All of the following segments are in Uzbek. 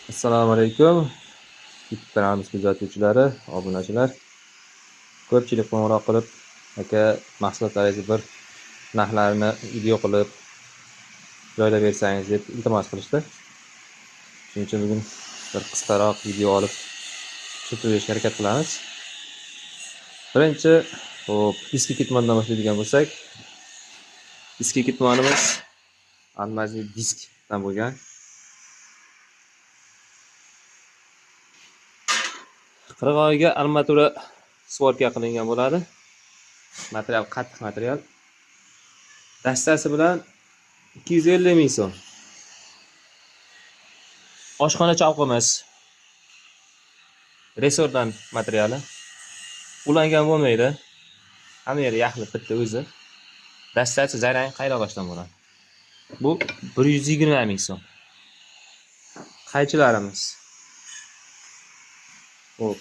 Assalomu alaykum. YouTube kanalimiz kuzatuvchilari, obunachilar. Ko'pchilik qo'ng'iroq qilib, aka mahsulotlaringizni bir narxlarini video qilib joylab bersangiz deb iltimos qilishdi. Shuning uchun bugun bir qisqaroq video olib tushirib berishga harakat qilamiz. Birinchi, hop, eski ketmondan boshlaydigan bo'lsak, eski ketmonimiz almazli diskdan bo'lgan. Qirg'oqga armatura svorka qilingan bo'ladi. Material qattiq material. Dastasi bilan 250 ming so'm. Oshxona chalqimiz. Resordan materiali. Ulangan bo'lmaydi. Hamma yeri yaxlit bitta o'zi. Dastasi zarang qayroqashdan bo'ladi. Bu 120 ming so'm. Qaychilarimiz. Hop.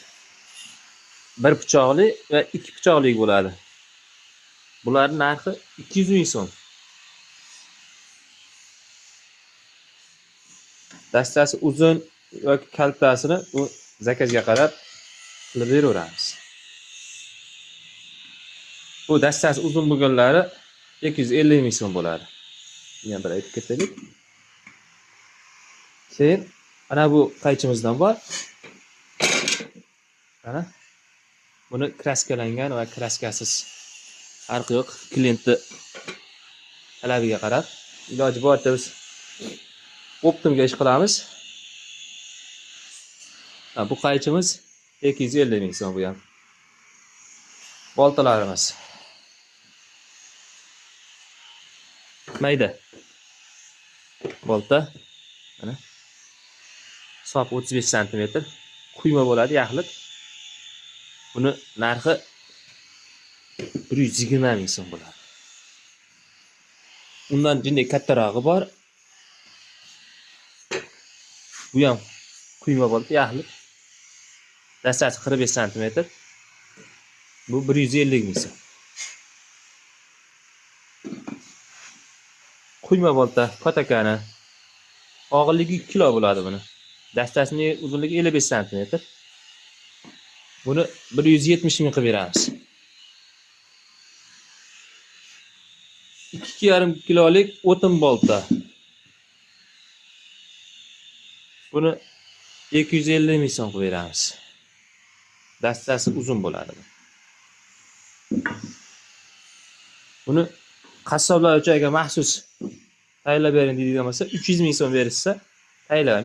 Bir pichoqli va ikki pichoqli bo'ladi. Bularning narxi 200 ming so'm. Dastasi uzun yoki kaltasini u zakazga qarab qilib beraveramiz. Bu dastasi uzun bo'lganlari 250 ming so'm bo'ladi. Yana bir aytib ketaylik. Keyin ana bu qaychimizdan bor. Mana buni kraskalangan va kraskasiz farqi yo'q. Klientni talabiga qarab iloji boricha biz optimga ish qilamiz. Bu qaychimiz 250 ming so'm bu ham. Boltalarimiz. Mayda. Bolta. Mana. Sop 35 sm. Quyma bo'ladi, yaxlit. Buni narxi 120 ming so'm bo'ladi. Undan jinday kattarog'i bor. Bu ham quyma bo'ldi, yaxlit. Dastasi 45 sm. Bu 150 ming so'm. Quyma bolta, katakani. Og'irligi 2 kilo bo'ladi buni. Dastasining uzunligi 55 sm. Buni 170 ming qilib beramiz. 2,5 kilolik o'tin bolta. Buni 250 ming so'm qilib beramiz. Dastasi uzun bo'ladi. Buni qassoblar uchun agar maxsus tayyorlab bering deydigan bo'lsa, 300 ming so'm berishsa, tayyorlaymiz.